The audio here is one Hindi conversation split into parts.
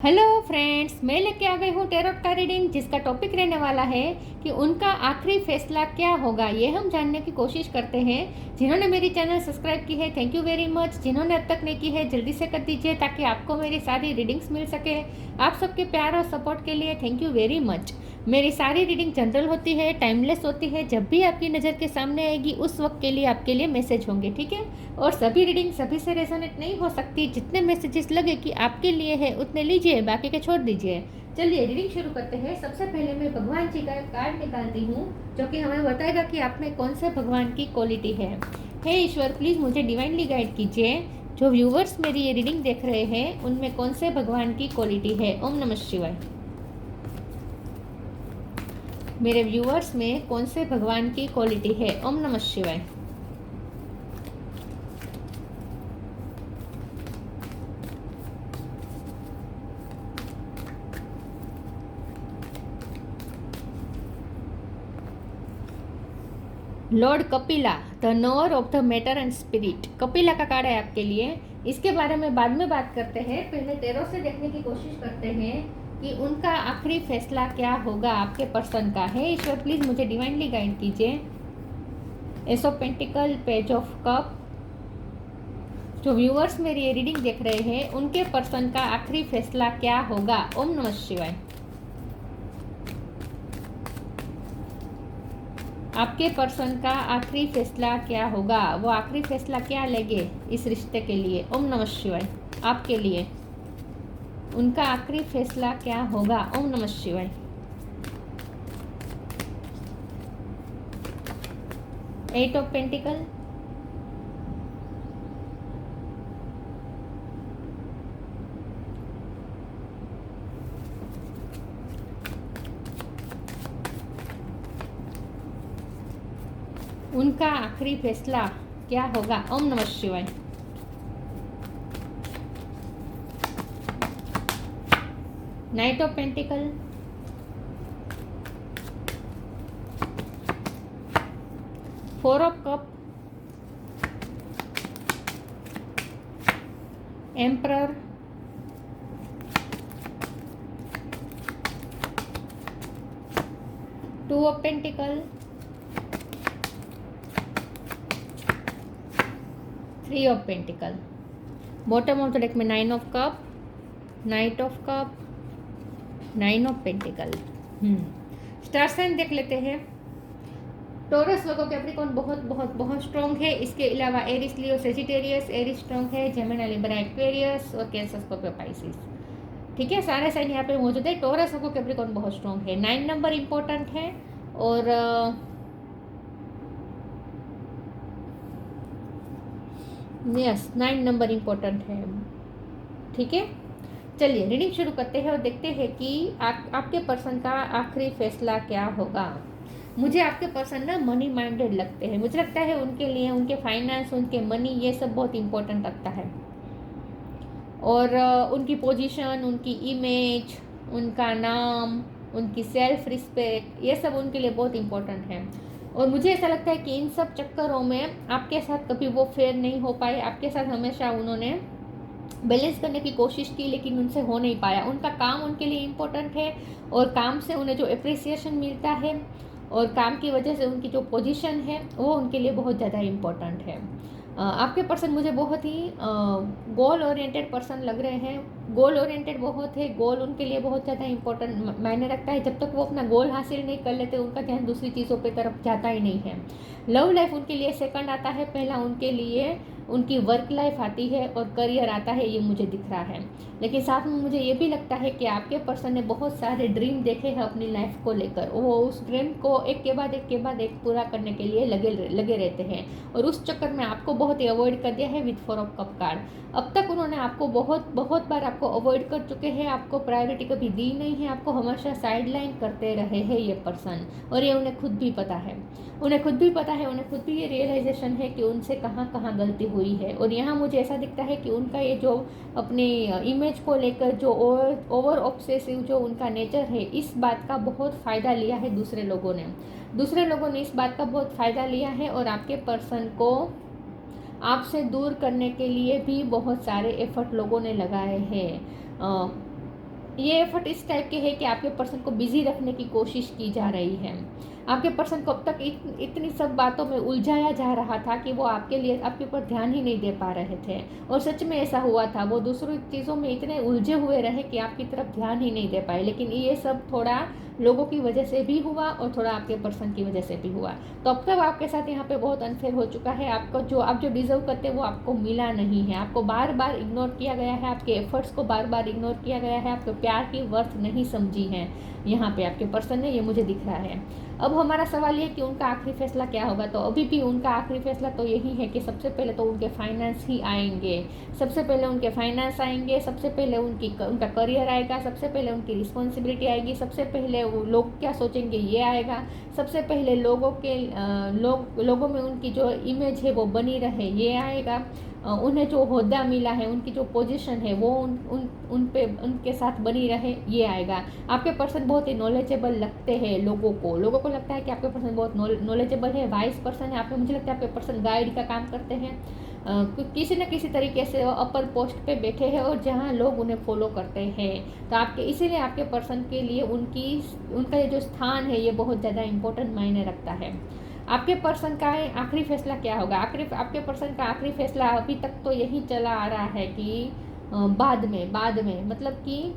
हेलो फ्रेंड्स, मैं लेके आ गई हूँ टैरोट का रीडिंग, जिसका टॉपिक रहने वाला है कि उनका आखिरी फैसला क्या होगा। ये हम जानने की कोशिश करते हैं। जिन्होंने मेरी चैनल सब्सक्राइब की है, थैंक यू वेरी मच। जिन्होंने अब तक नहीं की है, जल्दी से कर दीजिए ताकि आपको मेरी सारी रीडिंग्स मिल सके। आप सबके प्यार और सपोर्ट के लिए थैंक यू वेरी मच। मेरी सारी रीडिंग जनरल होती है, टाइमलेस होती है। जब भी आपकी नज़र के सामने आएगी उस वक्त के लिए आपके लिए मैसेज होंगे, ठीक है। और सभी रीडिंग सभी से रेजोनेट नहीं हो सकती। जितने मैसेजेस लगे कि आपके लिए है उतने लीजिए, बाकी के छोड़ दीजिए। चलिए रीडिंग शुरू करते हैं। सबसे पहले मैं भगवान जी का एक कार्ड निकालती हूँ जो कि हमें बताएगा कि आप में कौन से भगवान की क्वालिटी है। हे ईश्वर, प्लीज़ मुझे डिवाइनली गाइड कीजिए। जो व्यूवर्स मेरी ये रीडिंग देख रहे हैं उनमें कौन से भगवान की क्वालिटी है। ओम नमः शिवाय। मेरे व्यूअर्स में कौन से भगवान की क्वालिटी है। ओम नमः शिवाय। Lord Kapila, the knower of the matter and spirit. Kapila का कार्ड है आपके लिए। इसके बारे में बाद में बात करते हैं। पहले टैरो से देखने की कोशिश करते हैं कि उनका आखिरी फैसला क्या होगा आपके पर्सन का। है ईश्वर, प्लीज मुझे डिवाइनली गाइड कीजिए। S of pentacle, page of cup. जो व्यूअर्स मेरी ये रीडिंग देख रहे हैं उनके पर्सन का आखिरी फैसला क्या होगा। ओम नमः शिवाय। आपके पर्सन का आखिरी फैसला क्या होगा, वो आखिरी फैसला क्या लेंगे इस रिश्ते के लिए। ओम नमः शिवाय। आपके लिए उनका आखिरी फैसला क्या होगा। ओम नमः शिवाय। एट ऑफ पेंटिकल, उनका आखिरी फैसला क्या होगा। ओम नमः शिवाय। Knight of pentacle, four of cup, emperor, two of pentacle, three of pentacle. Bottom of the deck में nine of cup, knight of cup, nine of pentacle. Star sign देख लेते हैं। टॉरस, वर्गो, कैप्रिकॉर्न बहुत बहुत बहुत स्ट्रॉन्ग है। इसके अलावा एरिस, लियो, सेजिटेरियस, एरिस स्ट्रॉन्ग है। जेमिनी, लिब्रा, एक्वेरियस और कैंसर, स्कॉर्पियो, पाइसिस। ठीक है, सारे साइन यहाँ पे मौजूद है। टॉरस, वर्गो, कैप्रिकॉर्न बहुत स्ट्रॉन्ग है। 9 नंबर इंपॉर्टेंट है और यस 9 नंबर इंपॉर्टेंट है। ठीक है, चलिए रीडिंग शुरू करते हैं और देखते हैं कि आपके पर्सन का आखिरी फैसला क्या होगा। मुझे आपके पर्सन ना मनी माइंडेड लगते हैं। मुझे लगता है उनके लिए उनके फाइनेंस, उनके मनी, ये सब बहुत इंपॉर्टेंट लगता है। और उनकी पोजीशन, उनकी इमेज, उनका नाम, उनकी सेल्फ रिस्पेक्ट, ये सब उनके लिए बहुत इंपॉर्टेंट है। और मुझे ऐसा लगता है कि इन सब चक्करों में आपके साथ कभी वो फेयर नहीं हो पाए। आपके साथ हमेशा उन्होंने बैलेंस करने की कोशिश की लेकिन उनसे हो नहीं पाया। उनका काम उनके लिए इम्पोर्टेंट है और काम से उन्हें जो अप्रिसिएशन मिलता है और काम की वजह से उनकी जो पोजीशन है वो उनके लिए बहुत ज़्यादा इम्पोर्टेंट है। आपके पर्सन मुझे बहुत ही गोल ओरिएंटेड पर्सन लग रहे हैं। गोल ओरिएंटेड बहुत है। गोल उनके लिए बहुत ज़्यादा इंपॉर्टेंट मायने रखता है। जब तक वो अपना गोल हासिल नहीं कर लेते उनका ध्यान दूसरी चीज़ों पे तरफ जाता ही नहीं है। लव लाइफ उनके लिए सेकंड आता है। पहला उनके लिए उनकी वर्क लाइफ आती है और करियर आता है, ये मुझे दिख रहा है। लेकिन साथ में मुझे ये भी लगता है कि आपके पर्सन ने बहुत सारे ड्रीम देखे हैं अपनी लाइफ को लेकर। वो उस ड्रीम को एक के बाद एक पूरा करने के लिए लगे रहते हैं और उस चक्कर में आपको बहुत ही अवॉइड कर दिया है with four of cup card. अब तक उन्होंने आपको बहुत बार आपको अवॉइड कर चुके हैं। आपको प्रायोरिटी कभी दी नहीं है। आपको हमेशा साइड लाइन करते रहे हैं ये पर्सन, और ये उन्हें खुद भी पता है। उन्हें खुद भी ये रियलाइजेशन है कि उनसे कहाँ गलती हुई है। और यहाँ मुझे ऐसा दिखता है कि उनका ये जो अपने इमेज को लेकर जो ओवर ऑब्सेसिव जो उनका नेचर है, इस बात का बहुत फ़ायदा लिया है दूसरे लोगों ने इस बात का बहुत फ़ायदा लिया है और आपके पर्सन को आपसे दूर करने के लिए भी बहुत सारे एफर्ट लोगों ने लगाए हैं। ये एफर्ट इस टाइप के है कि आपके पर्सन को बिजी रखने की कोशिश की जा रही है। आपके पर्सन को अब तक इतनी सब बातों में उलझाया जा रहा था कि वो आपके लिए आपके ऊपर ध्यान ही नहीं दे पा रहे थे, और सच में ऐसा हुआ था। वो दूसरी चीज़ों में इतने उलझे हुए रहे कि आपकी तरफ ध्यान ही नहीं दे पाए। लेकिन ये सब थोड़ा लोगों की वजह से भी हुआ और थोड़ा आपके पर्सन की वजह से भी हुआ। तो अब तक आपके साथ यहाँ पे बहुत अनफेयर हो चुका है। आपको जो आप जो डिजर्व करते हैं वो आपको मिला नहीं है। आपको बार बार इग्नोर किया गया है, आपके एफर्ट्स को बार बार इग्नोर किया गया है, आपके प्यार की वर्थ नहीं समझी है यहाँ पे आपके पर्सन ने, ये मुझे दिख रहा है। अब हमारा सवाल ये कि उनका आखिरी फैसला क्या होगा। तो अभी भी उनका आखिरी फैसला तो यही है कि सबसे पहले तो उनके फाइनेंस ही आएंगे, सबसे पहले उनके फाइनेंस आएंगे, सबसे पहले उनका करियर आएगा, सबसे पहले उनकी रिस्पॉन्सिबिलिटी आएगी, सबसे पहले वो लोग क्या सोचेंगे ये आएगा, सबसे पहले लोगों में उनकी जो इमेज है वो बनी रहे ये आएगा, उन्हें जो ओहदा मिला है, उनकी जो पोजीशन है वो उनके साथ बनी रहे ये आएगा। आपके पर्सन बहुत ही नॉलेजेबल लगते हैं लोगों को लगता है कि आपके पर्सन बहुत नॉलेजेबल है, वाइज पर्सन है। मुझे लगता है आपके पर्सन गाइड का काम करते हैं, किसी न किसी तरीके से वो अपर पोस्ट पे बैठे हैं और जहाँ लोग उन्हें फॉलो करते हैं। तो इसीलिए आपके पर्सन के लिए उनका ये जो स्थान है ये बहुत ज़्यादा इम्पोर्टेंट मायने रखता है। आपके पर्सन का आखिरी फैसला क्या होगा। आपके पर्सन का आखिरी फैसला अभी तक तो यही चला आ रहा है कि बाद में मतलब कि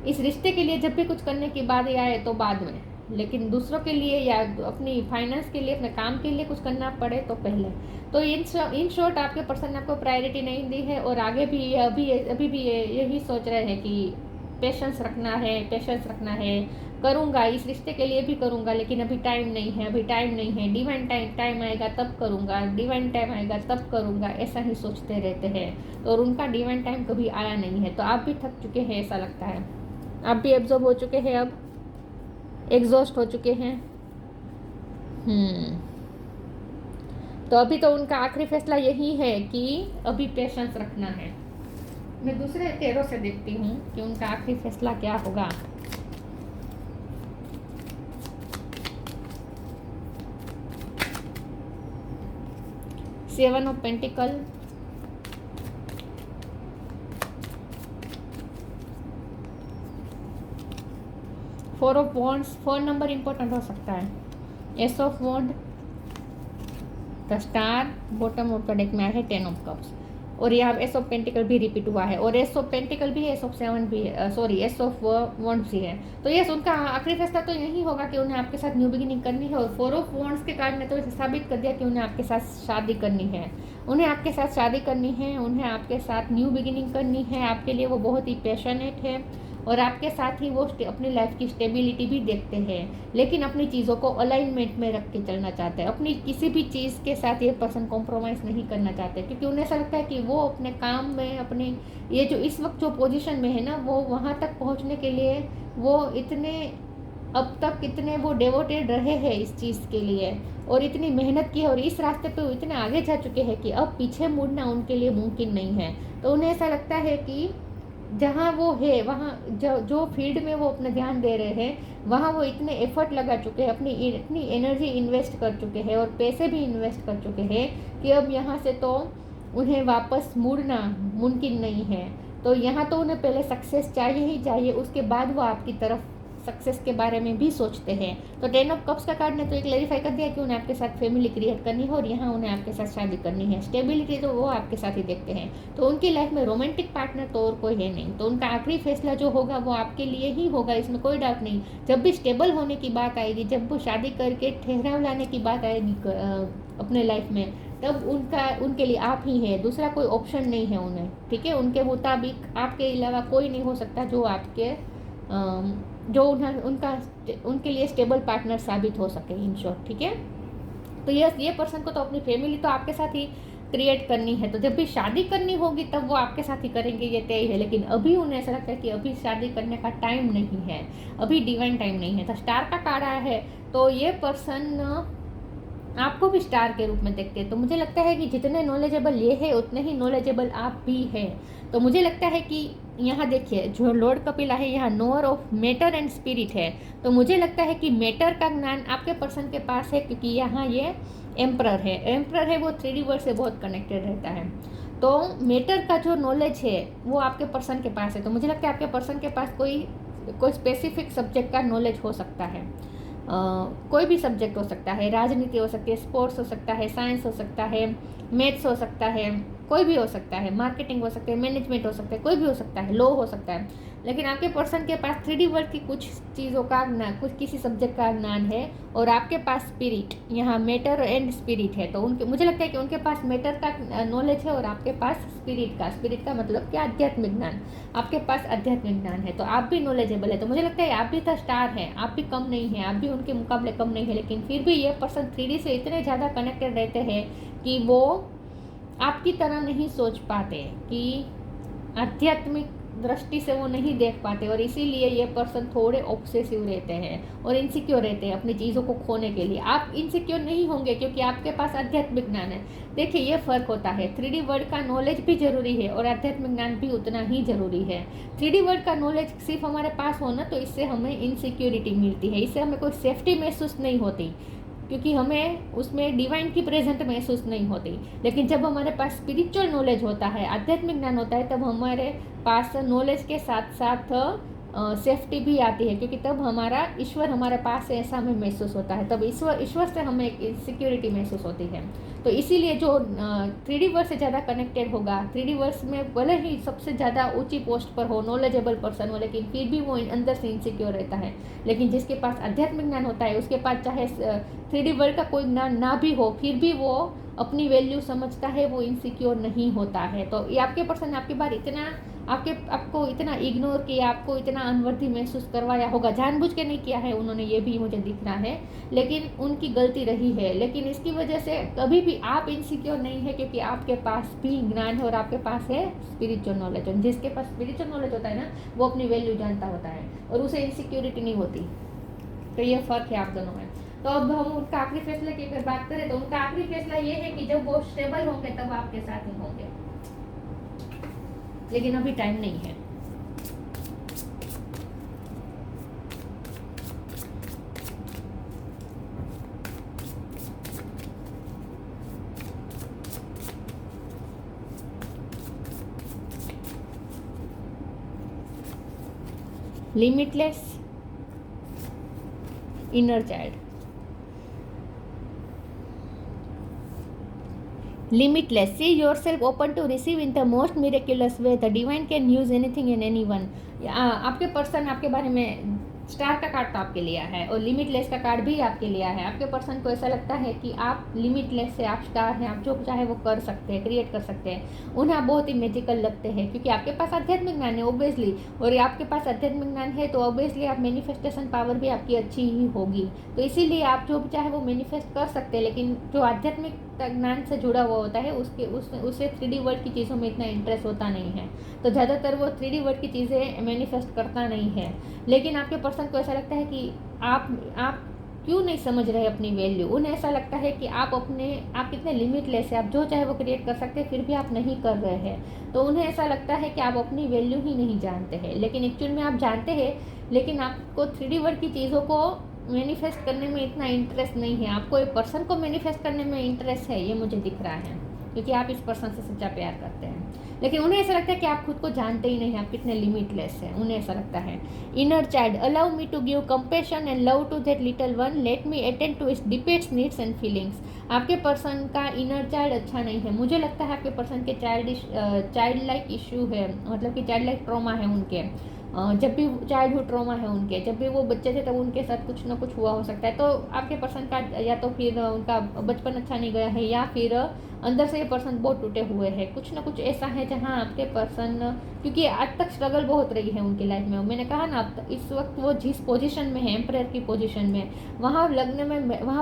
इस रिश्ते के लिए जब भी कुछ करने की बात आए तो बाद में, लेकिन दूसरों के लिए या अपनी फाइनेंस के लिए, अपने काम के लिए कुछ करना पड़े तो पहले। तो इन शॉर्ट आपके पर्सन ने आपको प्रायोरिटी नहीं दी है और आगे भी अभी भी यही सोच रहे हैं कि पेशेंस रखना है, करूँगा, इस रिश्ते के लिए भी करूँगा, लेकिन अभी टाइम नहीं है, डिवाइन टाइम आएगा तब करूँगा, ऐसा ही सोचते रहते हैं। और उनका डिवाइन टाइम कभी आया नहीं है। तो आप भी थक चुके हैं ऐसा लगता है, आप भी एब्जॉर्ब हो चुके हैं, अब एग्जॉस्ट हो चुके हैं। तो अभी तो उनका आखिरी फैसला यही है कि अभी पेशेंस रखना है। मैं दूसरे तेरों से देखती हूँ कि उनका आखिरी फैसला क्या होगा। Seven of pentacle, four of wands, 4 नंबर इंपॉर्टेंट हो सकता है, ace of wand, the star, bottom of the deck में आया है 10 ऑफ कप्स, और यहाँ एस ऑफ पेंटिकल भी रिपीट हुआ है, और एस ऑफ पेंटिकल भी है, एस ऑफ 7 भी है, एस ऑफ वॉन्ड्स भी है। तो यस, उनका आखिरी फैसला तो यही होगा कि उन्हें आपके साथ न्यू बिगिनिंग करनी है। और 4 ऑफ वॉन्ड्स के कार्ड ने तो इसे साबित कर दिया कि उन्हें आपके साथ शादी करनी है, उन्हें आपके साथ न्यू बिगिनिंग करनी है। आपके लिए वो बहुत ही पैशनेट है और आपके साथ ही वो अपनी लाइफ की स्टेबिलिटी भी देखते हैं, लेकिन अपनी चीज़ों को अलाइनमेंट में रख के चलना चाहते हैं। अपनी किसी भी चीज़ के साथ ये पर्सन कॉम्प्रोमाइज़ नहीं करना चाहते, क्योंकि उन्हें ऐसा लगता है कि वो अपने काम में, अपने ये जो इस वक्त जो पोजीशन में है ना, वो वहाँ तक पहुँचने के लिए वो अब तक इतने वो डेवोटेड रहे हैं इस चीज़ के लिए, और इतनी मेहनत की है, और इस रास्ते पे वो इतने आगे जा चुके हैं कि अब पीछे मुड़ना उनके लिए मुमकिन नहीं है। तो उन्हें ऐसा लगता है कि जहाँ वो है, वहाँ जो फील्ड में वो अपना ध्यान दे रहे हैं, वहाँ वो इतने एफर्ट लगा चुके हैं, इतनी एनर्जी इन्वेस्ट कर चुके हैं और पैसे भी इन्वेस्ट कर चुके हैं कि अब यहाँ से तो उन्हें वापस मुड़ना मुमकिन नहीं है। तो यहाँ तो उन्हें पहले सक्सेस चाहिए ही चाहिए, उसके बाद वो आपकी तरफ सक्सेस के बारे में भी सोचते हैं। तो 10 ऑफ कप्स का कार्ड ने तो एक क्लैरिफाई कर दिया कि उन्हें आपके साथ फैमिली क्रिएट करनी है और यहाँ उन्हें आपके साथ शादी करनी है। स्टेबिलिटी तो वो आपके साथ ही देखते हैं। तो उनकी लाइफ में रोमांटिक पार्टनर तो और कोई है नहीं। तो उनका आखिरी फैसला जो होगा वो आपके लिए ही होगा, इसमें कोई डाउट नहीं। जब भी स्टेबल होने की बात आएगी, जब वो शादी करके ठहराव लाने की बात आएगी अपने लाइफ में, तब उनके लिए आप ही है, दूसरा कोई ऑप्शन नहीं है उन्हें। ठीक है, उनके मुताबिक आपके अलावा कोई नहीं हो सकता जो उनके लिए स्टेबल पार्टनर साबित हो सके, इन शॉर्ट। ठीक है, तो ये पर्सन को तो अपनी फैमिली तो आपके साथ ही क्रिएट करनी है। तो जब भी शादी करनी होगी तब वो आपके साथ ही करेंगे, ये तय है। लेकिन अभी उन्हें ऐसा लगता है कि अभी शादी करने का टाइम नहीं है, अभी डिवाइन टाइम नहीं है। तो स्टार का कार्ड आया है, तो ये पर्सन आपको भी स्टार के रूप में देखते हैं। तो मुझे लगता है कि जितने नॉलेजेबल ये है उतने ही नॉलेजेबल आप भी हैं। तो मुझे लगता है कि यहाँ देखिए, जो लॉर्ड कपिला है, यहाँ knower of matter and spirit है। तो मुझे लगता है कि मैटर का ज्ञान आपके पर्सन के पास है, क्योंकि यहाँ ये एम्परर है। वो 3D वर्ल्ड से बहुत कनेक्टेड रहता है। तो मैटर का जो नॉलेज है वो आपके पर्सन के पास है। तो मुझे लगता है आपके पर्सन के पास कोई स्पेसिफिक सब्जेक्ट का नॉलेज हो सकता है। कोई भी सब्जेक्ट हो सकता है, राजनीति हो सकती है, स्पोर्ट्स हो सकता है, साइंस हो सकता है, मैथ्स हो सकता है, कोई भी हो सकता है, मार्केटिंग हो सकता है, मैनेजमेंट हो सकता है, कोई भी हो सकता है, लॉ हो सकता है। लेकिन आपके पर्सन के पास 3D वर्ल्ड की कुछ चीज़ों का ज्ञान, कुछ किसी सब्जेक्ट का ज्ञान है, और आपके पास स्पिरिट, यहाँ मैटर एंड स्पिरिट है। तो उनके, मुझे लगता है कि उनके पास मैटर का नॉलेज है और आपके पास स्पिरिट का मतलब क्या, आध्यात्मिक ज्ञान। आपके पास आध्यात्मिक ज्ञान है तो आप भी नॉलेजेबल है। तो मुझे लगता है आप भी तो स्टार हैं, आप भी कम नहीं हैं, आप भी उनके मुकाबले कम नहीं है। लेकिन फिर भी ये पर्सन 3D से इतने ज़्यादा कनेक्टेड रहते हैं कि वो आपकी तरह नहीं सोच पाते, कि आध्यात्मिक दृष्टि से वो नहीं देख पाते, और इसीलिए ये पर्सन थोड़े ऑब्सेसिव रहते हैं और इनसिक्योर रहते हैं अपनी चीज़ों को खोने के लिए। आप इनसिक्योर नहीं होंगे क्योंकि आपके पास आध्यात्मिक ज्ञान है। देखिए ये फ़र्क होता है, 3D वर्ल्ड का नॉलेज भी जरूरी है और आध्यात्मिक ज्ञान भी उतना ही जरूरी है। 3D वर्ल्ड का नॉलेज सिर्फ हमारे पास हो ना, तो इससे हमें इनसिक्योरिटी मिलती है, इससे हमें कोई सेफ्टी महसूस नहीं होती, क्योंकि हमें उसमें डिवाइन की प्रेजेंट महसूस नहीं होती। लेकिन जब हमारे पास स्पिरिचुअल नॉलेज होता है, आध्यात्मिक ज्ञान होता है, तब हमारे पास नॉलेज के साथ साथ सेफ्टी भी आती है, क्योंकि तब हमारा ईश्वर हमारे पास है ऐसा हमें महसूस होता है, तब ईश्वर से हमें एक सिक्योरिटी महसूस होती है। तो इसीलिए जो 3D वर्ल्ड से ज़्यादा कनेक्टेड होगा, 3D वर्ल्ड में भले ही सबसे ज़्यादा ऊंची पोस्ट पर हो, नॉलेजेबल पर्सन हो, लेकिन फिर भी वो अंदर से इनसिक्योर रहता है। लेकिन जिसके पास आध्यात्मिक ज्ञान होता है, उसके पास चाहे 3D वर्ल्ड का कोई ज्ञान ना भी हो, फिर भी वो अपनी वैल्यू समझता है, वो इनसिक्योर नहीं होता है। तो ये आपके पर्सन आपके बार इतना आपको इतना इग्नोर किया, आपको इतना अनवर्दी महसूस करवाया होगा, जानबूझ के नहीं किया है उन्होंने, ये भी मुझे दिख रहा है, लेकिन उनकी गलती रही है। लेकिन इसकी वजह से कभी भी आप इनसिक्योर नहीं है, क्योंकि आपके पास भी ज्ञान है और आपके पास है स्पिरिचुअल नॉलेज। और जिसके पास स्पिरिचुअल नॉलेज होता है ना, वो अपनी वैल्यू जानता होता है और उसे इनसिक्योरिटी नहीं होती। तो ये फ़र्क है आप दोनों में। तो अब हम उनका आखिरी फैसले की अगर बात करें, तो उनका आखिरी फैसला ये है कि जब वो स्टेबल होंगे तब आपके साथ ही होंगे, लेकिन अभी टाइम नहीं है। Limitless inner child, limitless, see yourself open to receive in the most miraculous way, the divine can use anything and anyone। आपके पर्सन आपके बारे में स्टार का कार्ड तो आपके लिया है और लिमिटलेस का कार्ड भी आपके लिया है। आपके पर्सन को ऐसा लगता है कि आप लिमिटलेस है, आप स्टार हैं, आप जो चाहे वो कर सकते हैं, क्रिएट कर सकते हैं। उन्हें आप बहुत ही मैजिकल लगते हैं क्योंकि आपके पास आध्यात्मिक ज्ञान है ऑब्वियसली, और आपके पास आध्यात्मिक ज्ञान है तो ऑब्वियसली आप मैनिफेस्टेशन पावर भी आपकी अच्छी ही होगी। तो इसीलिए आप जो चाहे वो मैनिफेस्ट कर सकते हैं, लेकिन जो आध्यात्मिक ज्ञान से जुड़ा हुआ होता है उसे 3D वर्ल्ड की चीज़ों में इतना इंटरेस्ट होता नहीं है, तो ज़्यादातर वो 3D वर्ल्ड की चीज़ें मैनिफेस्ट करता नहीं है। लेकिन आपके पर्सन को ऐसा लगता है कि आप क्यों नहीं समझ रहे अपनी वैल्यू। उन्हें ऐसा लगता है कि आप कितने लिमिटलेस है, आप जो चाहे वो क्रिएट कर सकते हैं, फिर भी आप नहीं कर रहे हैं। तो उन्हें ऐसा लगता है कि आप अपनी वैल्यू ही नहीं जानते हैं, लेकिन एक्चुअल में आप जानते हैं, लेकिन आपको 3D वर्ल्ड की चीज़ों को मैनिफेस्ट करने में इतना इंटरेस्ट नहीं है। आपको एक पर्सन को मैनिफेस्ट करने में इंटरेस्ट है, ये मुझे दिख रहा है, क्योंकि आप इस पर्सन से सच्चा प्यार करते हैं। लेकिन उन्हें ऐसा लगता है कि आप खुद को जानते ही नहीं, आप कितने लिमिटलेस हैं, उन्हें ऐसा लगता है। Inner child, allow me to give compassion and love to that little one, let me attend to its deepest needs and feelings. आपके पर्सन का इनर चाइल्ड अच्छा नहीं है। मुझे लगता है आपके पर्सन के चाइल्ड लाइक इश्यू है, मतलब कि चाइल्ड लाइक ट्रॉमा है उनके। जब भी चाइल्डहुड ट्रॉमा है उनके, जब भी वो बच्चे थे तब उनके साथ कुछ ना कुछ हुआ हो सकता है। तो आपके पर्सन का या तो फिर उनका बचपन अच्छा नहीं गया है, या फिर अंदर से ये पर्सन बहुत टूटे हुए हैं। कुछ ना कुछ ऐसा है जहाँ आपके पर्सन, क्योंकि आज तक स्ट्रगल बहुत रही है उनकी लाइफ में। मैंने कहा ना, इस वक्त वो जिस पोजीशन में है, एम्पायर की पोजीशन में, वहाँ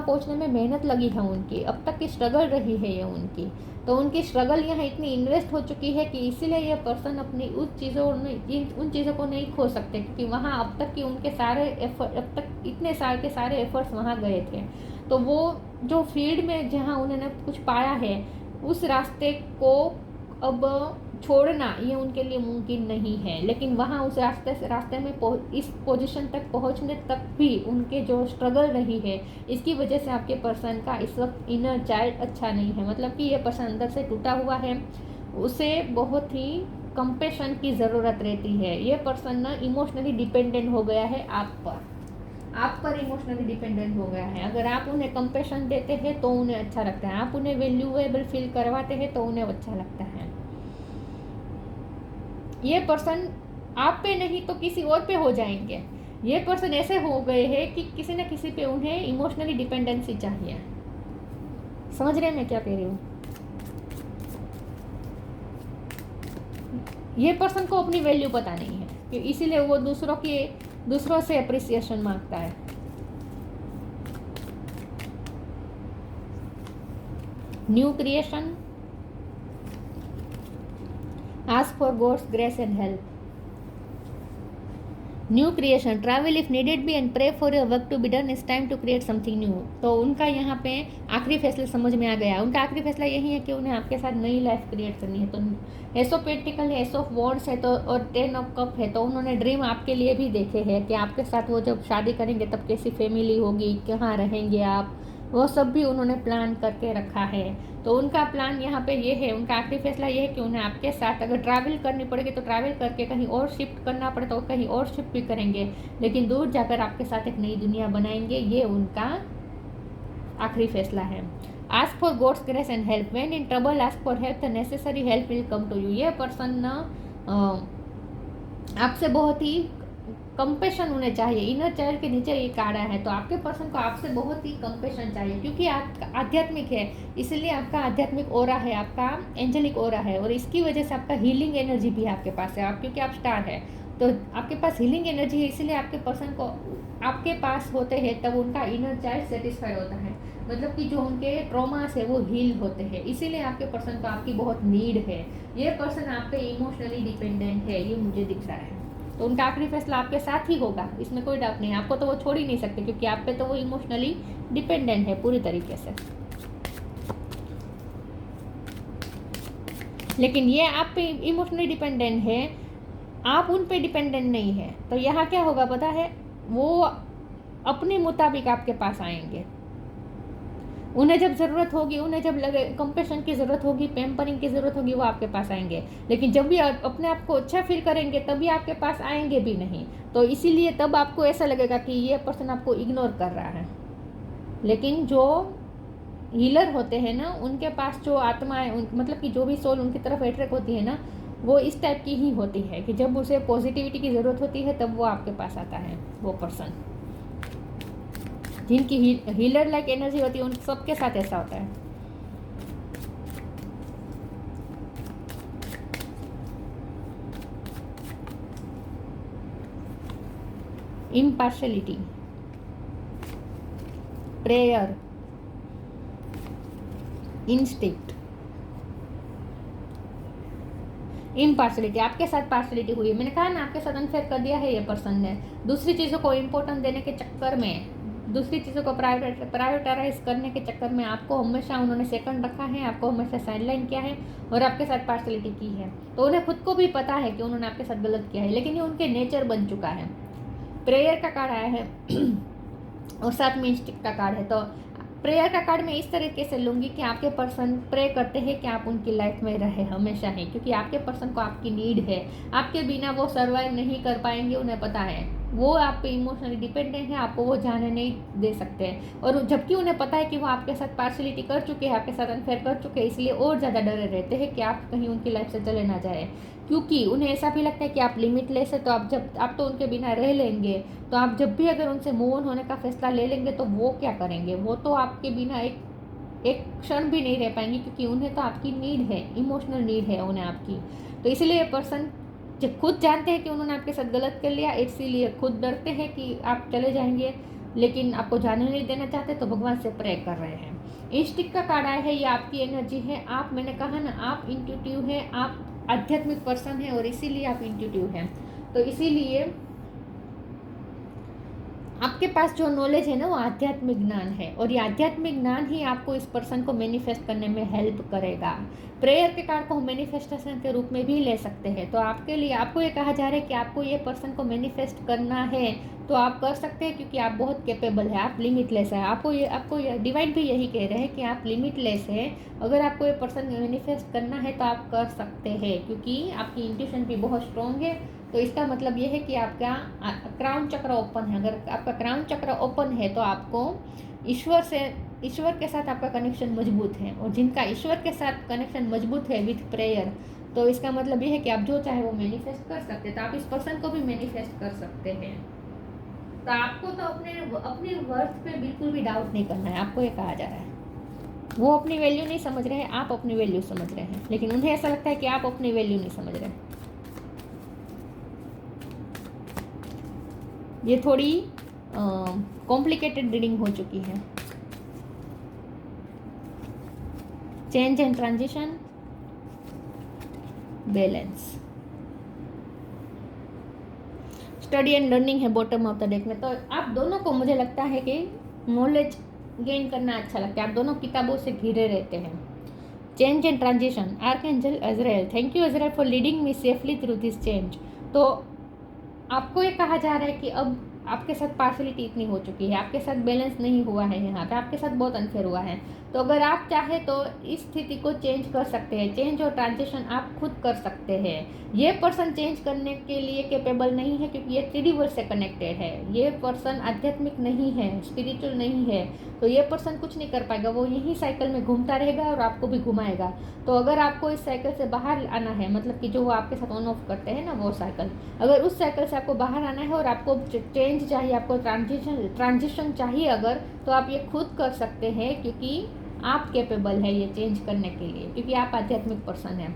पहुँचने में मेहनत लगी है उनकी, अब तक की स्ट्रगल रही है ये उनकी। तो उनकी स्ट्रगल यहाँ इतनी इन्वेस्ट हो चुकी है कि इसीलिए ये पर्सन अपनी उन चीज़ों को नहीं खो सकते, क्योंकि वहाँ अब तक इतने साल के सारे एफर्ट्स वहाँ गए थे। तो वो जो फील्ड में जहाँ उन्होंने कुछ पाया है, उस रास्ते को अब छोड़ना ये उनके लिए मुमकिन नहीं है। लेकिन वहाँ उस रास्ते में इस पोजीशन तक पहुँचने तक भी उनके जो स्ट्रगल रही है, इसकी वजह से आपके पर्सन का इस वक्त इनर चाइल्ड अच्छा नहीं है। मतलब कि ये पर्सन अंदर से टूटा हुआ है, उसे बहुत ही कंपेशन की ज़रूरत रहती है। ये पर्सन ना इमोशनली डिपेंडेंट हो गया है आप पर इमोशनली डिपेंडेंट हो गया है। अगर आप उन्हें कंपेशन देते हैं तो उन्हें अच्छा लगता है, आप उन्हें वैल्यूएबल फील करवाते हैं तो उन्हें अच्छा लगता है। ये पर्सन आप पे नहीं तो किसी और पे हो जाएंगे। ये पर्सन ऐसे हो गए हैं कि किसी न किसी पे उन्हें इमोशनली डिपेंडेंसी चाहिए। समझ रहे हैं मैं क्या कह रही हूँ? ये पर्सन को अपनी वैल्यू पता नहीं है कि इसीलिए वो दूसरों से अप्रिसिएशन मांगता है। New creation, ask for God's grace and help. New creation, travel if needed be and pray for your work to be done, it's time to create something new. तो उनका यहाँ पे आखिरी फैसला समझ में आ गया। उनका आखिरी फैसला यही है कि उन्हें आपके साथ नई लाइफ क्रिएट करनी है। तो एस ऑफ पेंटिकल है, एस ऑफ वॉन्ड्स है, तो और 10 ऑफ कप है। तो उन्होंने ड्रीम आपके लिए भी देखे हैं कि आपके साथ वो जब शादी करेंगे तब कैसी फैमिली होगी, कहाँ रहेंगे आप, वो सब भी उन्होंने प्लान करके रखा है। तो उनका प्लान यहाँ पे ये है, उनका आखिरी फैसला ये है कि उन्हें आपके साथ अगर ट्रैवल करनी पड़ेगी तो ट्रैवल करके कहीं और शिफ्ट करना पड़े तो कहीं और शिफ्ट भी करेंगे, लेकिन दूर जाकर आपके साथ एक नई दुनिया बनाएंगे। ये उनका आखिरी फैसला है। Ask for God's grace and help, when in trouble ask for help, the necessary help will come to you. ये पर्सन ना आपसे बहुत ही कंपेशन उन्हें चाहिए। इनर चाइल्ड के नीचे ये काड़ा है, तो आपके पर्सन को आपसे बहुत ही कंपेशन चाहिए, क्योंकि आप आध्यात्मिक है, इसलिए आपका आध्यात्मिक ओरा है, आपका एंजेलिक ओरा है, और इसकी वजह से आपका हीलिंग एनर्जी भी आपके पास है। आप क्योंकि आप स्टार है तो आपके पास हीलिंग एनर्जी है, इसलिए आपके पर्सन को आपके पास होते हैं तब उनका इनर चाइल्ड सेटिस्फाइड होता है, मतलब कि जो उनके ट्रॉमास है वो हील होते हैं। इसीलिए आपके पर्सन को आपकी बहुत नीड है। ये पर्सन आप पे इमोशनली डिपेंडेंट है, ये मुझे दिख रहा है। तो उनका आखिरी फैसला आपके साथ ही होगा, इसमें कोई डाउट नहीं है। आपको तो वो छोड़ ही नहीं सकते, क्योंकि आप पे तो वो इमोशनली डिपेंडेंट है पूरी तरीके से। लेकिन ये आप पे इमोशनली डिपेंडेंट है, आप उन पे डिपेंडेंट नहीं है। तो यहाँ क्या होगा पता है, वो अपने मुताबिक आपके पास आएंगे। उन्हें जब ज़रूरत होगी, उन्हें जब लगे कंपेशन की ज़रूरत होगी, पैम्परिंग की ज़रूरत होगी, वो आपके पास आएंगे। लेकिन जब भी अपने आप को अच्छा फील करेंगे तभी आपके पास आएंगे भी नहीं। तो इसीलिए तब आपको ऐसा लगेगा कि ये पर्सन आपको इग्नोर कर रहा है। लेकिन जो हीलर होते हैं ना, उनके पास जो आत्माएं, मतलब कि जो भी सोल उनकी तरफ अट्रैक्ट होती है ना, वो इस टाइप की ही होती है कि जब उसे पॉजिटिविटी की ज़रूरत होती है तब वो आपके पास आता है। वो पर्सन जिनकी हीलर लाइक एनर्जी होती है, उन सबके साथ ऐसा होता है। Impartiality, prayer, instinct, impartiality. आपके साथ पार्शलिटी हुई है, मैंने कहा ना आपके साथ अनफेयर कर दिया है ये पर्सन ने। दूसरी चीज़ों को इम्पोर्टेंस देने के चक्कर में, दूसरी चीज़ों को प्रायोरिटाइज करने के चक्कर में आपको हमेशा उन्होंने सेकंड रखा है, आपको हमेशा साइडलाइन किया है और आपके साथ पार्शलिटी की है। तो उन्हें खुद को भी पता है कि उन्होंने आपके साथ गलत किया है, लेकिन ये उनके नेचर बन चुका है। प्रेयर का कार्ड आया है और साथ में इंस्टिक्ट का कार्ड है। तो प्रेयर का कार्ड मैं इस तरीके से लूँगी कि आपके पर्सन प्रे करते हैं कि आप उनकी लाइफ में रहे हमेशा ही, क्योंकि आपके पर्सन को आपकी नीड है। आपके बिना वो सर्वाइव नहीं कर पाएंगे, उन्हें पता है। वो आप पे इमोशनली डिपेंडेंट है, आपको वो जाने नहीं दे सकते हैं। और जबकि उन्हें पता है कि वो आपके साथ पार्शलिटी कर चुके हैं, आपके साथ अनफेयर कर चुके हैं, इसलिए और ज़्यादा डरे रहते हैं कि आप कहीं उनकी लाइफ से चले ना जाए। क्योंकि उन्हें ऐसा भी लगता है कि आप लिमिटलेस है, तो आप तो उनके बिना रह लेंगे। तो आप जब भी अगर उनसे मूव ऑन होने का फैसला ले लेंगे तो वो क्या करेंगे, वो तो आपके बिना एक क्षण भी नहीं रह पाएंगे, क्योंकि उन्हें तो आपकी नीड है, इमोशनल नीड है उन्हें आपकी। तो इसलिए ये पर्सन जब खुद जानते हैं कि उन्होंने आपके साथ गलत कर लिया, इसीलिए खुद डरते हैं कि आप चले जाएंगे, लेकिन आपको जाने नहीं देना चाहते, तो भगवान से प्रे कर रहे हैं। इंस्टिक्ट का कार्ड आया है, ये आपकी एनर्जी है। आप, मैंने कहा ना, आप इंट्यूटिव है, आप आध्यात्मिक पर्सन है और इसीलिए आप इंट्यूटिव हैं। तो इसीलिए आपके पास जो नॉलेज है ना वो आध्यात्मिक ज्ञान है, और ये आध्यात्मिक ज्ञान ही आपको इस पर्सन को मैनिफेस्ट करने में हेल्प करेगा। प्रेयर के कार्ड को हम मैनिफेस्टेशन के रूप में भी ले सकते हैं। तो आपके लिए आपको ये कहा जा रहा है कि आपको ये पर्सन को मैनिफेस्ट करना है तो आप कर सकते हैं, क्योंकि आप बहुत कैपेबल है, आप लिमिटलेस है। आपको ये डिवाइन भी यही कह रहे हैं कि आप लिमिटलेस है। अगर आपको ये पर्सन मैनिफेस्ट करना है तो आप कर सकते हैं, क्योंकि आपकी इंट्यूशन भी बहुत स्ट्रॉन्ग है। तो इसका मतलब ये है कि आपका क्राउन चक्र ओपन है। अगर आपका क्राउन चक्र ओपन है तो आपको ईश्वर के साथ आपका कनेक्शन मजबूत है, और जिनका ईश्वर के साथ कनेक्शन मजबूत है विथ प्रेयर, तो इसका मतलब ये है कि आप जो चाहे वो मैनिफेस्ट कर सकते हैं। तो आप इस पर्सन को भी मैनिफेस्ट कर सकते हैं। तो आपको तो अपने वर्थ पे बिल्कुल भी डाउट नहीं करना है। आपको ये कहा जा रहा है वो अपनी वैल्यू नहीं समझ रहे हैं, आप अपनी वैल्यू समझ रहे हैं, लेकिन उन्हें ऐसा लगता है कि आप अपनी वैल्यू नहीं समझ रहे। ये थोड़ी कॉम्प्लिकेटेड रीडिंग हो चुकी है। Change and transition, balance, study and learning है बॉटम ऑफ द डेक में। तो आप दोनों को मुझे लगता है कि नॉलेज गेन करना अच्छा लगता है, आप दोनों किताबों से घिरे रहते हैं। Change and transition, archangel Azrael, thank you Azrael for leading me safely through this change. तो आपको ये कहा जा रहा है कि अब आपके साथ पार्शलिटी इतनी हो चुकी है, आपके साथ बैलेंस नहीं हुआ है, यहाँ पे आपके साथ बहुत अनफेयर हुआ है। तो अगर आप चाहे तो इस स्थिति को चेंज कर सकते हैं। चेंज और ट्रांजिशन आप खुद कर सकते हैं। ये पर्सन चेंज करने के लिए कैपेबल नहीं है, क्योंकि ये 3D वर्ल्ड से कनेक्टेड है। ये पर्सन आध्यात्मिक नहीं है, स्पिरिचुअल नहीं है, तो ये पर्सन कुछ नहीं कर पाएगा। वो यही साइकिल में घूमता रहेगा और आपको भी घुमाएगा। तो अगर आपको इस साइकिल से बाहर आना है, मतलब कि जो वो आपके साथ ऑन ऑफ करते हैं ना वो साइकिल, अगर उस साइकिल से आपको बाहर आना है और आपको चेंज चाहिए, आपको ट्रांजिशन चाहिए अगर, तो आप ये खुद कर सकते हैं, क्योंकि आप कैपेबल है ये चेंज करने के लिए, क्योंकि आप आध्यात्मिक पर्सन हैं।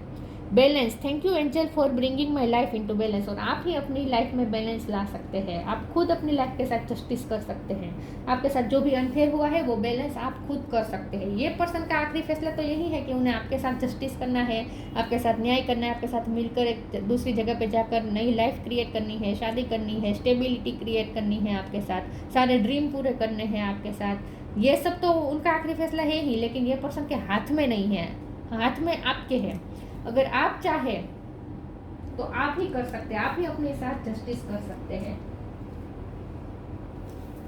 Balance, thank you angel for bringing my life into balance. और आप ही अपनी लाइफ में बैलेंस ला सकते हैं। आप खुद अपनी लाइफ के साथ जस्टिस कर सकते हैं। आपके साथ जो भी अनफेयर हुआ है वो बैलेंस आप खुद कर सकते हैं। ये पर्सन का आखिरी फैसला तो यही है कि उन्हें आपके साथ जस्टिस करना है, आपके साथ न्याय करना है, आपके साथ मिलकर एक दूसरी जगह पे जाकर नई लाइफ क्रिएट करनी है, शादी करनी है, स्टेबिलिटी क्रिएट करनी है, आपके साथ सारे ड्रीम पूरे करने हैं आपके साथ। ये सब तो उनका आखिरी फैसला है ही, लेकिन ये पर्सन के हाथ में नहीं है, हाथ में आपके है। अगर आप चाहे तो आप ही कर सकते हैं, आप ही अपने साथ जस्टिस कर सकते हैं,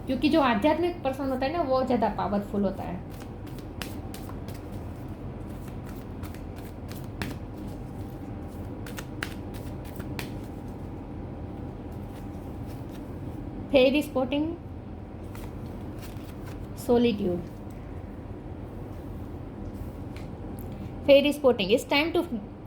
क्योंकि जो आध्यात्मिक पर्सन होता है ना वो ज्यादा पावरफुल होता है। Fairy spotting, solitude, fairy spotting, it's time to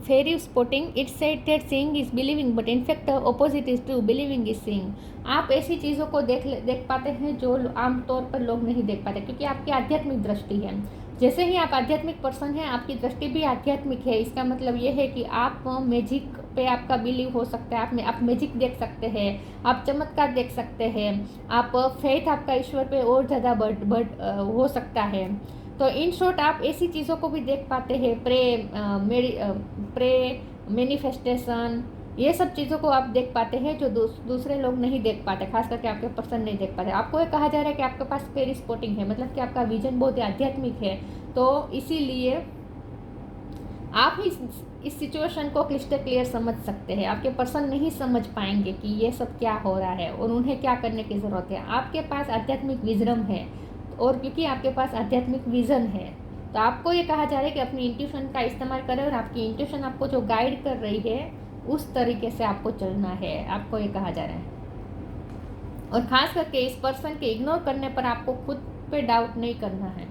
fairy spotting. It's said that seeing is believing, but in fact the opposite is true, believing is seeing. आप ऐसी चीज़ों को देख पाते हैं जो आमतौर पर लोग नहीं देख पाते, क्योंकि आपकी आध्यात्मिक दृष्टि है। जैसे ही आप आध्यात्मिक पर्सन हैं, आपकी दृष्टि भी आध्यात्मिक है। इसका मतलब ये है कि आप मैजिक पे आपका बिलीव हो सकता है, आप मैजिक देख सकते हैं, आप चमत्कार देख सकते हैं, आप फेथ आपका ईश्वर पे और ज़्यादा बढ़ हो सकता है। तो इन शॉर्ट आप ऐसी चीज़ों को भी देख पाते हैं, प्रे मैनिफेस्टेशन, ये सब चीज़ों को आप देख पाते हैं जो दूसरे लोग नहीं देख पाते, खास करके आपके पर्सन नहीं देख पाते। आपको ये कहा जा रहा है कि आपके पास फेरी स्पॉटिंग है, मतलब कि आपका विजन बहुत ही आध्यात्मिक है। तो इसीलिए आप ही इस सिचुएशन को क्लिस्टर क्लियर समझ सकते हैं। आपके पर्सन नहीं समझ पाएंगे कि ये सब क्या हो रहा है और उन्हें क्या करने की ज़रूरत है। आपके पास आध्यात्मिक विजडम है, और क्योंकि आपके पास आध्यात्मिक विजन है, तो आपको ये कहा जा रहा है कि अपनी इंट्यूशन का इस्तेमाल करें, और आपकी इंट्यूशन आपको जो गाइड कर रही है उस तरीके से आपको चलना है, आपको ये कहा जा रहा है। और ख़ास करके इस पर्सन के इग्नोर करने पर आपको खुद पे डाउट नहीं करना है।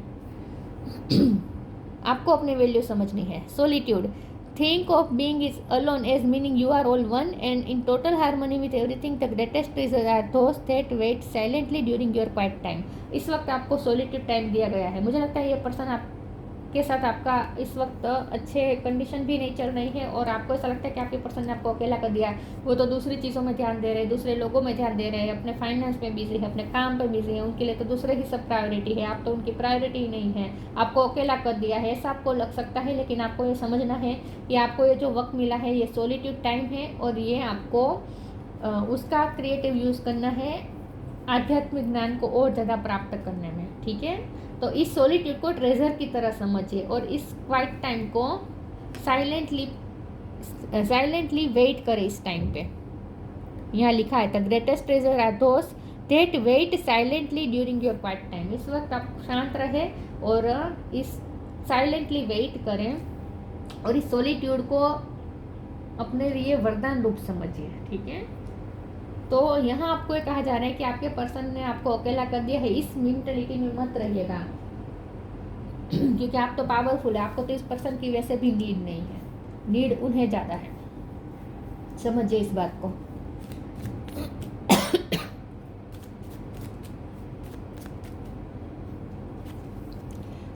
आपको अपनी वैल्यू समझनी है। Solitude, think of being is alone as meaning you are all one and in total harmony with everything. The greatest treasures are those that wait silently during your quiet time. इस वक्त आपको सोलिट्यूड टाइम दिया गया है। मुझे लगता है ये पर्सन आपके साथ आपका इस वक्त अच्छे कंडीशन भी नहीं चल रही है, और आपको ऐसा लगता है कि आपके पर्सन ने आपको अकेला कर दिया। वो तो दूसरी चीज़ों में ध्यान दे रहे हैं, दूसरे लोगों में ध्यान दे रहे हैं, अपने फाइनेंस में बिजी है, अपने काम पर बिजी है, उनके लिए तो दूसरे ही सब प्रायोरिटी है, आप तो उनकी प्रायोरिटी ही नहीं है। आपको अकेला कर दिया है ऐसा आपको लग सकता है, लेकिन आपको ये समझना है कि आपको ये जो वक्त मिला है ये सोलिट्यूड टाइम है, और ये आपको उसका क्रिएटिव यूज़ करना है आध्यात्मिक ज्ञान को और ज़्यादा प्राप्त करने में। ठीक है, तो इस सॉलिट्यूड को ट्रेजर की तरह समझिए और इस क्वाइट टाइम को साइलेंटली वेट करें। इस टाइम पे यहाँ लिखा है the greatest treasure are those that wait silently during your quiet time. इस वक्त आप शांत रहे और इस साइलेंटली वेट करें और इस सॉलिट्यूड को अपने लिए वरदान रूप समझिए। ठीक है, तो यहाँ आपको ये कहा जा रहा है कि आपके पर्सन ने आपको अकेला कर दिया है, इस मेंटलिटी में मत रहिएगा क्योंकि आप तो पावरफुल है, आपको तो इस पर्सन की वैसे भी नीड नहीं है, नीड उन्हें ज़्यादा है। समझिए इस बात को।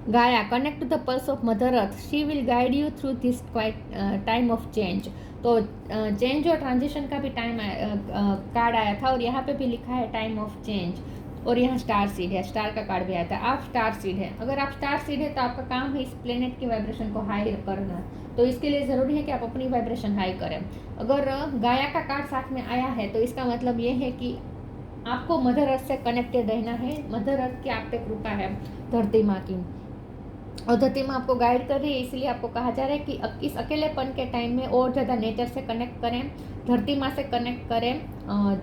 Gaia, connect to the pulse of mother earth, she will guide you through this quiet time of change. तो चेंज और ट्रांजिशन का भी टाइम कार्ड आया था और यहाँ पे भी लिखा है टाइम ऑफ चेंज, और यहाँ स्टार सीड है, स्टार का कार्ड भी आया था। आप स्टार सीड है, अगर आप स्टार सीड है तो आपका काम है इस प्लेनेट की वाइब्रेशन को हाई करना, तो इसके लिए ज़रूरी है कि आप अपनी वाइब्रेशन हाई करें। अगर गाया का कार्ड साथ में आया है तो इसका मतलब ये है कि आपको मदर अर्थ से कनेक्टेड रहना है। मदर अर्थ की आप पे कृपा है, धरती माँ की, और धरती माँ आपको गाइड कर रही है। इसलिए आपको कहा जा रहा है कि इस अकेलेपन के टाइम में और ज़्यादा नेचर से कनेक्ट करें, धरती माँ से कनेक्ट करें,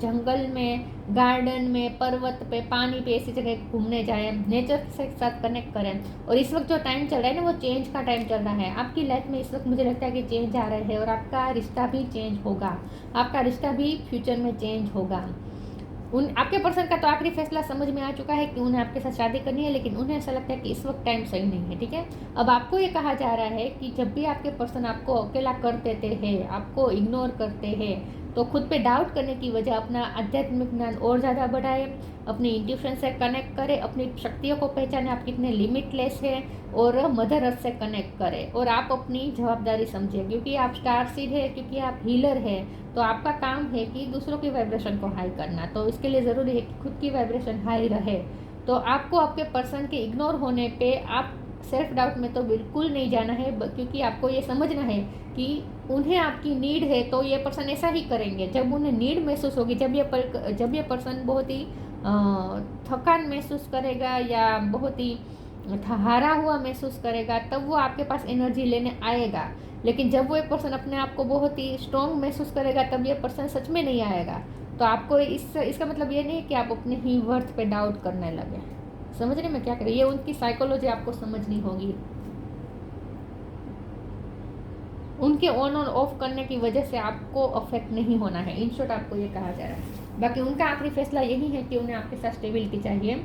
जंगल में, गार्डन में, पर्वत पे, पानी पे, ऐसी जगह घूमने जाएं, नेचर के साथ कनेक्ट करें। और इस वक्त जो टाइम चल रहा है ना, वो चेंज का टाइम चल रहा है आपकी लाइफ में। इस वक्त मुझे लगता है कि चेंज आ रहा है और आपका रिश्ता भी चेंज होगा, आपका रिश्ता भी फ्यूचर में चेंज होगा। आपके पर्सन का तो आखिरी फैसला समझ में आ चुका है कि उन्हें आपके साथ शादी करनी है, लेकिन उन्हें ऐसा लगता है कि इस वक्त टाइम सही नहीं है। ठीक है, अब आपको ये कहा जा रहा है कि जब भी आपके पर्सन आपको अकेला कर देते हैं, आपको इग्नोर करते हैं, तो खुद पे डाउट करने की वजह अपना आध्यात्मिक ज्ञान और ज़्यादा बढ़ाए, अपनी इंट्यूशन से कनेक्ट करें, अपनी शक्तियों को पहचाने आप कितने लिमिटलेस है, और मदर अर्थ से कनेक्ट करें और आप अपनी जवाबदारी समझें। क्योंकि आप स्टार सीड है, क्योंकि आप हीलर है, तो आपका काम है कि दूसरों की वाइब्रेशन को हाई करना। तो इसके लिए ज़रूरी है कि खुद की वाइब्रेशन हाई रहे। तो आपको आपके पर्सन के इग्नोर होने पे आप सेल्फ डाउट में तो बिल्कुल नहीं जाना है, क्योंकि आपको ये समझना है कि उन्हें आपकी नीड है, तो ये पर्सन ऐसा ही करेंगे। जब उन्हें नीड महसूस होगी, जब ये पर्सन बहुत ही थकान महसूस करेगा या बहुत ही हारा हुआ महसूस करेगा, तब वो आपके पास एनर्जी लेने आएगा। लेकिन जब वो एक पर्सन अपने आप को बहुत ही स्ट्रॉन्ग महसूस करेगा, तब ये पर्सन सच में नहीं आएगा। तो आपको इसका मतलब ये नहीं कि आप अपने ही वर्थ पे डाउट करने लगे। समझ रहे मैं क्या करें, ये उनकी साइकोलॉजी आपको समझनी होगी। उनके ऑन और ऑफ करने की वजह से आपको अफेक्ट नहीं होना है, इन शॉर्ट आपको ये कहा जा रहा है। बाकी उनका आखिरी फैसला यही है कि उन्हें आपके साथ स्टेबिलिटी चाहिए,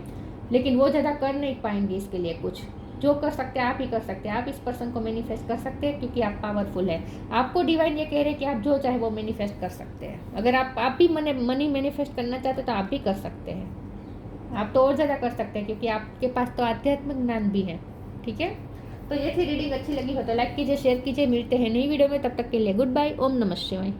लेकिन वो ज़्यादा कर नहीं पाएंगे। इसके लिए कुछ जो कर सकते हैं आप ही कर सकते हैं। आप इस पर्सन को मैनिफेस्ट कर सकते हैं क्योंकि आप पावरफुल है। आपको डिवाइन ये कह रहे हैं कि आप जो चाहे वो मैनिफेस्ट कर सकते हैं। अगर आप भी मनी मैनिफेस्ट करना चाहते हैं तो आप भी कर सकते हैं। आप तो और ज़्यादा कर सकते हैं क्योंकि आपके पास तो आध्यात्मिक ज्ञान भी है। ठीक है, तो ये थी रीडिंग। अच्छी लगी हो तो लाइक कीजिए, शेयर कीजिए। मिलते हैं नई वीडियो में, तब तक के लिए गुड बाय। ओम नमः शिवाय।